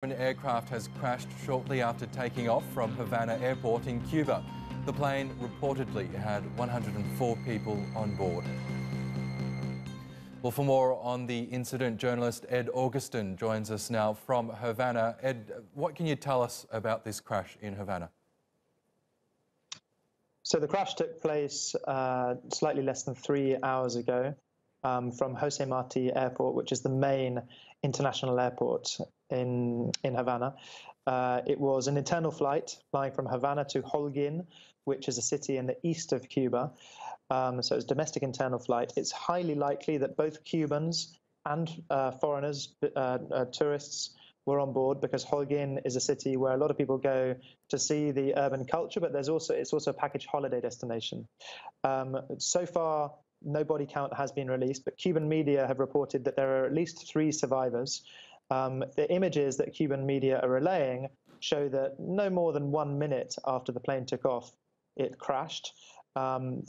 An aircraft has crashed shortly after taking off from Havana Airport in Cuba. The plane reportedly had 104 people on board. Well, for more on the incident, journalist Ed Augustin joins us now from Havana. Ed, what can you tell us about this crash in Havana? So the crash took place slightly less than 3 hours ago from Jose Marti Airport, which is the main international airport in Havana. It was an internal flight flying from Havana to Holguin, which is a city in the east of Cuba. So it's a domestic internal flight. It's highly likely that both Cubans and foreigners, tourists, were on board, because Holguin is a city where a lot of people go to see the urban culture, but it's also a package holiday destination. So far, no body count has been released, but Cuban media have reported that there are at least 3 survivors. The images that Cuban media are relaying show that no more than 1 minute after the plane took off, it crashed.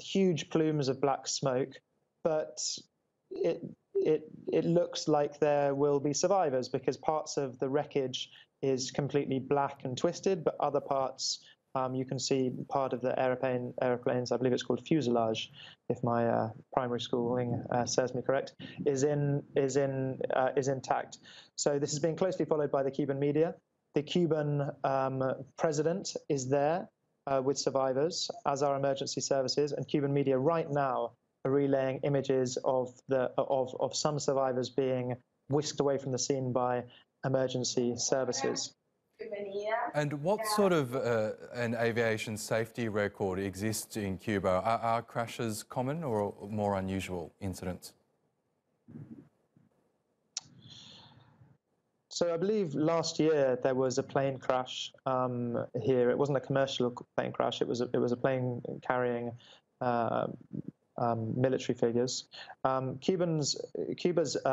Huge plumes of black smoke, but it looks like there will be survivors, because parts of the wreckage is completely black and twisted, but other parts, you can see part of the airplanes, I believe it's called fuselage, if my primary schooling serves me correct, is intact. So this is being closely followed by the Cuban media. The Cuban president is there with survivors, as are emergency services, and Cuban media right now are relaying images of some survivors being whisked away from the scene by emergency services. And what sort of an aviation safety record exists in Cuba? Are crashes common or more unusual incidents? So I believe last year there was a plane crash here. It wasn't a commercial plane crash. It was a plane carrying military figures. Cuba's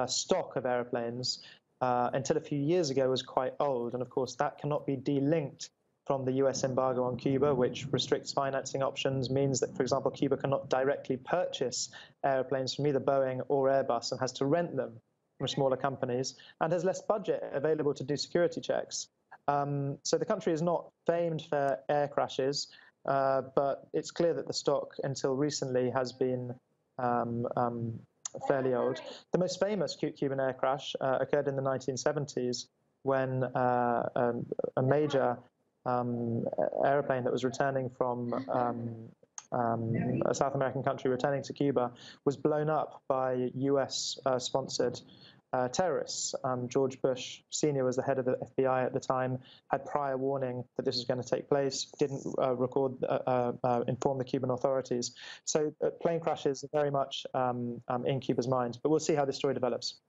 stock of airplanes until a few years ago was quite old, and of course that cannot be delinked from the US embargo on Cuba, which restricts financing options, means that, for example, Cuba cannot directly purchase airplanes from either Boeing or Airbus and has to rent them from smaller companies, and has less budget available to do security checks. So the country is not famed for air crashes, but it's clear that the stock until recently has been fairly old. The most famous Cuban air crash occurred in the 1970s, when a major airplane that was returning from a South American country returning to Cuba was blown up by US-sponsored terrorists. George Bush Sr. was the head of the FBI at the time, had prior warning that this was going to take place, didn't inform the Cuban authorities. So plane crashes are very much in Cuba's mind, but we'll see how this story develops.